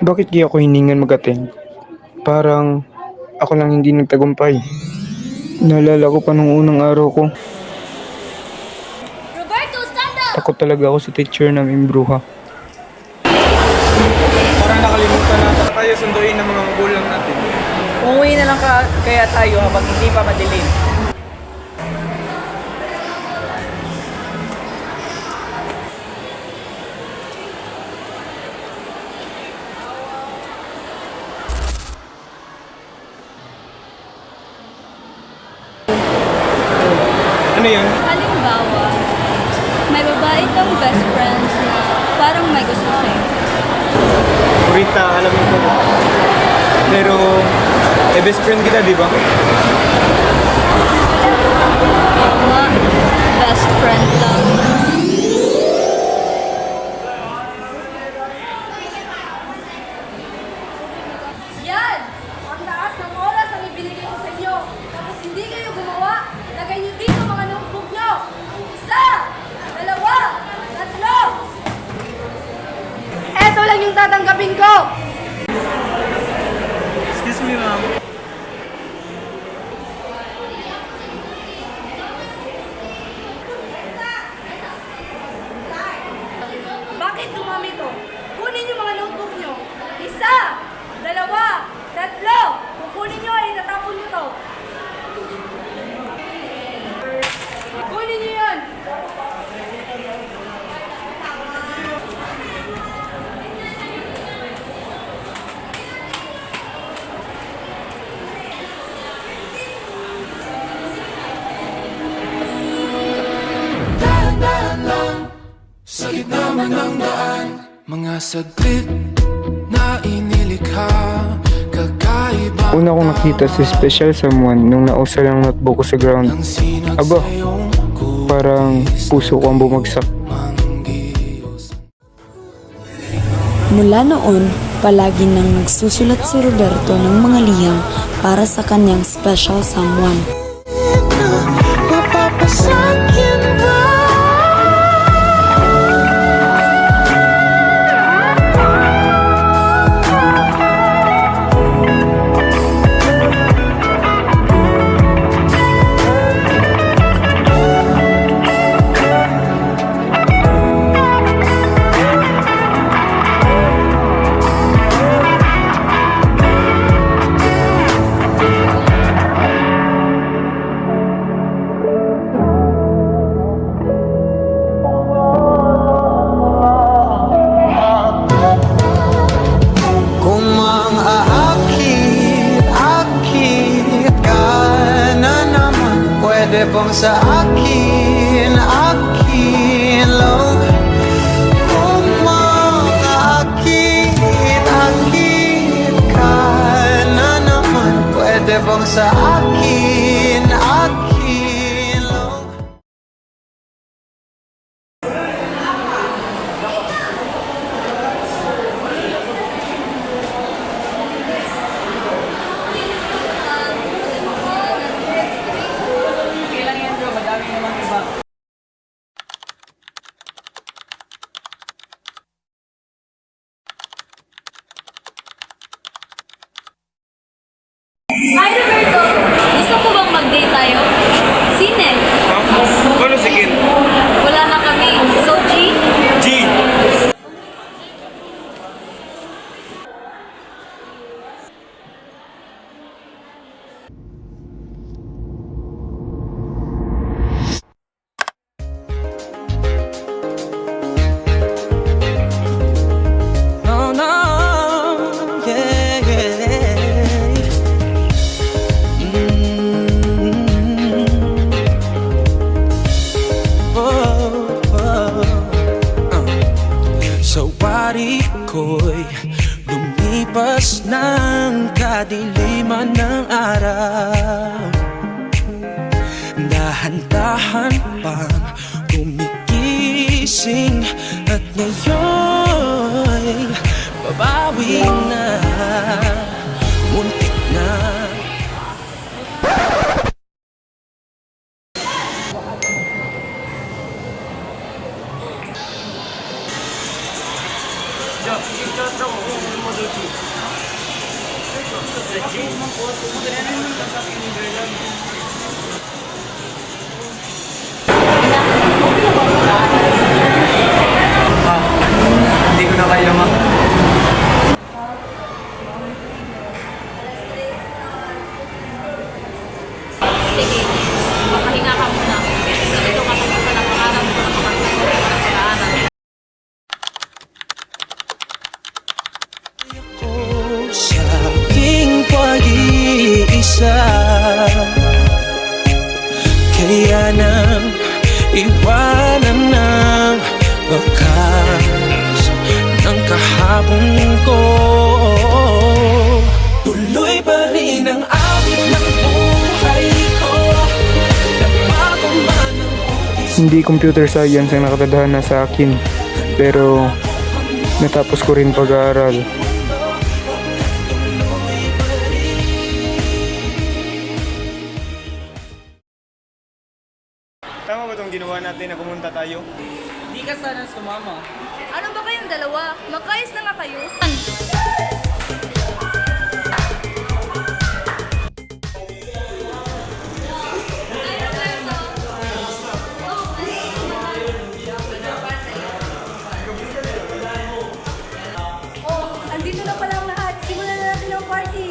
Bakit di ako hiningan mag-attend? Parang ako lang hindi nagtagumpay. Naalala ko pa nung unang araw ko. Roberto, stand up! Takot talaga ako sa teacher namin bruha. Parang nakalimutan na tayo sunduin ng mga magulang natin. Umuwi na lang kaya tayo habang hindi pa madilim. Ano yun? Halimbawa, may babae kang best friends na parang may gusto sa'yo. Rita, alam mo ko. Pero, best friend kita, di ba? Ma, best friend lang. Yan! Ang taas ng oras ang ibinigay ko sa inyo. Tapos hindi kayo gumawa. Lagay niyo dito mga notebook niyo. Isa! Dalawa! Tatlo! Eto lang yung tatanggapin ko! Excuse me, ma'am. Bakit dumami to? Kunin yung mga notebook niyo. Isa! Dalawa! Tatlo! Kung kunin niyo ay natapon niyo to. Kunin niyo yun! Sa gitna man ng daan, mga saglit na inilikha, kakaiba Una kong nakita si Special Someone nung nausa lang notebook ko sa ground. ang sinag Aba, sa iyong parang puso ko ang bumagsak. kumanggiyos. Mula noon, palagi nang nagsusulat si Roberto ng mga liham para sa kanyang special someone. Mapapasakin ba? Kung mang aakit ka na naman, pwede bang sa akin lang? Kung mang aakit ka na naman, pwede bang sa akin lang? Kailan yan bro, madami namang iba. Hi Roberto! Gusto ko bang mag-date tayo? Sine? Ano sige? Wala na kami. So, G? G! No, no, yeah, yeah. Oh, oh. Sa wari ko'y lumipas ng kadiliman ng araw, dahan-dahan pang gumigising at ngayon'y babawi na, muntik na. 야, 진짜 좀 오늘 sige, papahinga ka muna. Ito katapusan ang pangarap mo na makakita ng pag-aaral. Sa aking pag-iisa, kaya nang iwanan ng bakas ng kahapon ko. Tuloy pa rin ang awit ng buhay ko. Nabago man ang Hindi computer science ang nakatadhana sa akin, pero natapos ko rin pag-aaral. Tama ba itong ginawa natin na pumunta tayo? Hindi ka sana sumama. Ano ba kayong dalawa? Magkayos na nga kayo. Oh, andito na pala ang lahat. Simulan na natin ang party.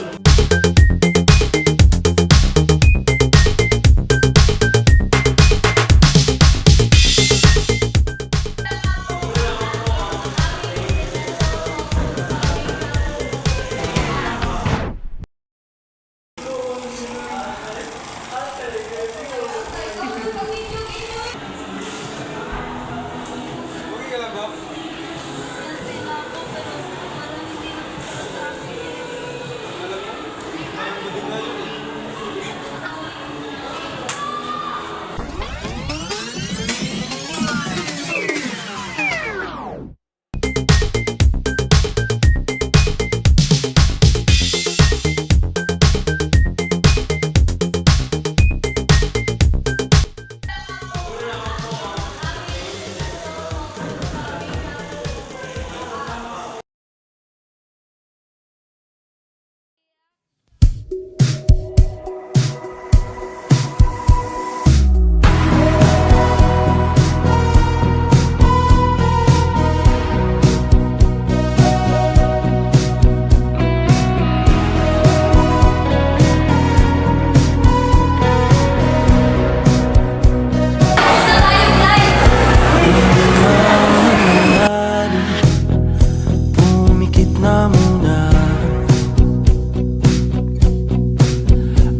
pumikit na muna,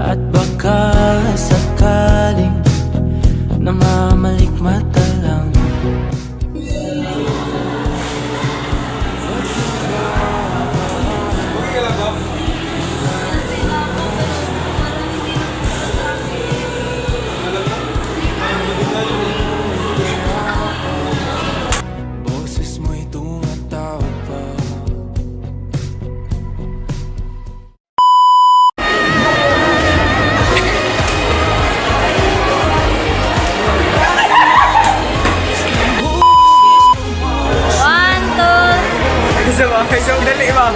at baka sakaling namamalikmata lang. Boses mo'y tumatawag pa. One, two, Isa ba? Isa ba? Dali ba?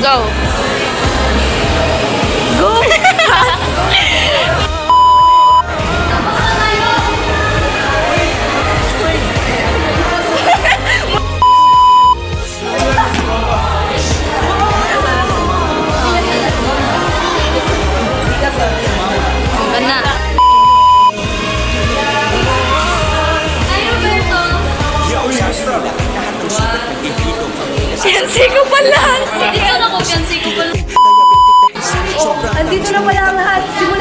go! Gana. Fiancé ko pala! Dito na ko, fiancé ko pala. Oh, andito na pala ang lahat. Simulan